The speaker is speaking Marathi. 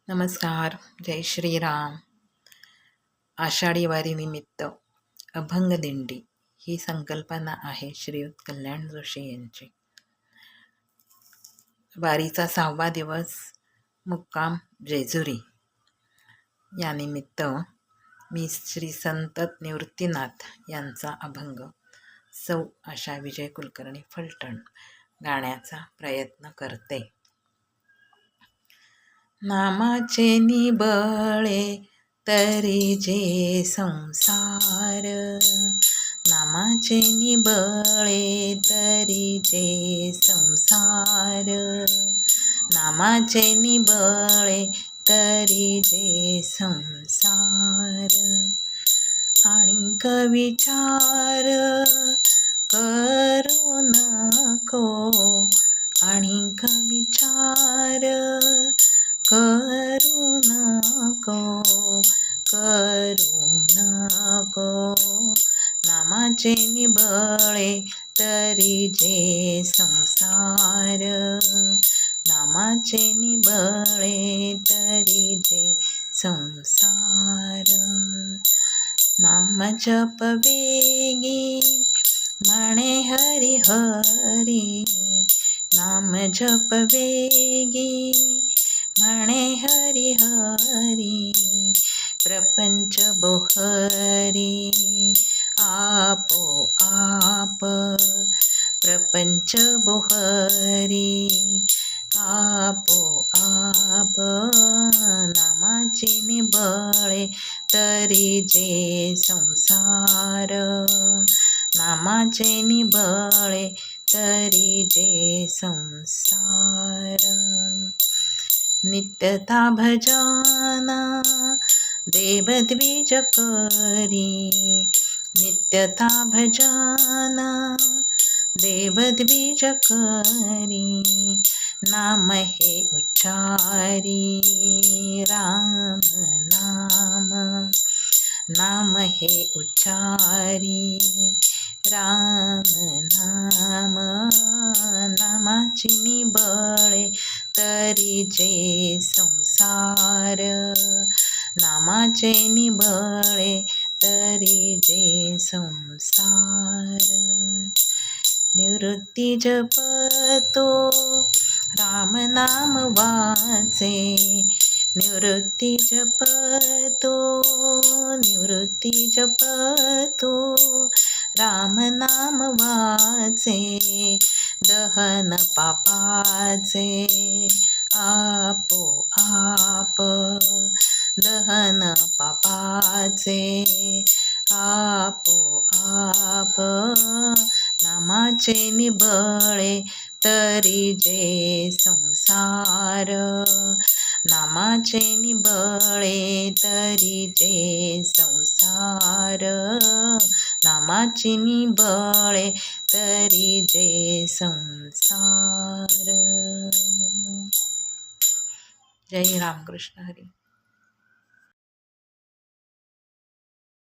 नमस्कार. जय श्रीराम. आषाढी वारीनिमित्त अभंगदिंडी ही संकल्पना आहे श्रीयुत कल्याण जोशी यांची. वारीचा 6वा दिवस, मुक्काम जेजुरी. यानिमित्त मी श्री संत निवृत्तीनाथ यांचा अभंग सौ आशा विजय कुलकर्णी फलटण गाण्याचा प्रयत्न करते. नामाचे निबळे तरी जे संसार, नामाचे निबळे तरी जे संसार, नामाचे निबळे तरी जे संसार. आणिक विचार करू नको, आणिक विचार करू नको, करू नको. नामाचे निबळे तरी जे संसार, नामाचे निबळे तरी जे संसार. नाम जप वेगी म्हणे हरी हरी, नाम जप वेगी म्हणे हरी हरी. प्रपंच बोहरी आपोआप, प्रपंच बोहरी आपोआप. नामाचे निबळे तरी जे संसार, नामाचे निबळे तरी जे संसार. नित्यता भजन देवद्विज करी, नित्यता भजन देवद्विज करी. नाम हे उच्चारी राम नाम, नाम हे उच्चारी राम नाम. नामाची निबळे तरी जे संसार, नामाचे निबळे तरी जे संसार. निवृत्ती जपतो राम नाम वाचे, निवृत्ती जपतो, निवृत्ती जपतो राम नाम वाचे. दहन पापाचे आपोआप, दहन पापाचे आपोआप. नामाचे निबळे तरी जे संसार, नामाचे निबळे तरी जे संसार, नामाची निबळे तरी जे संसार. जय रामकृष्ण हरी.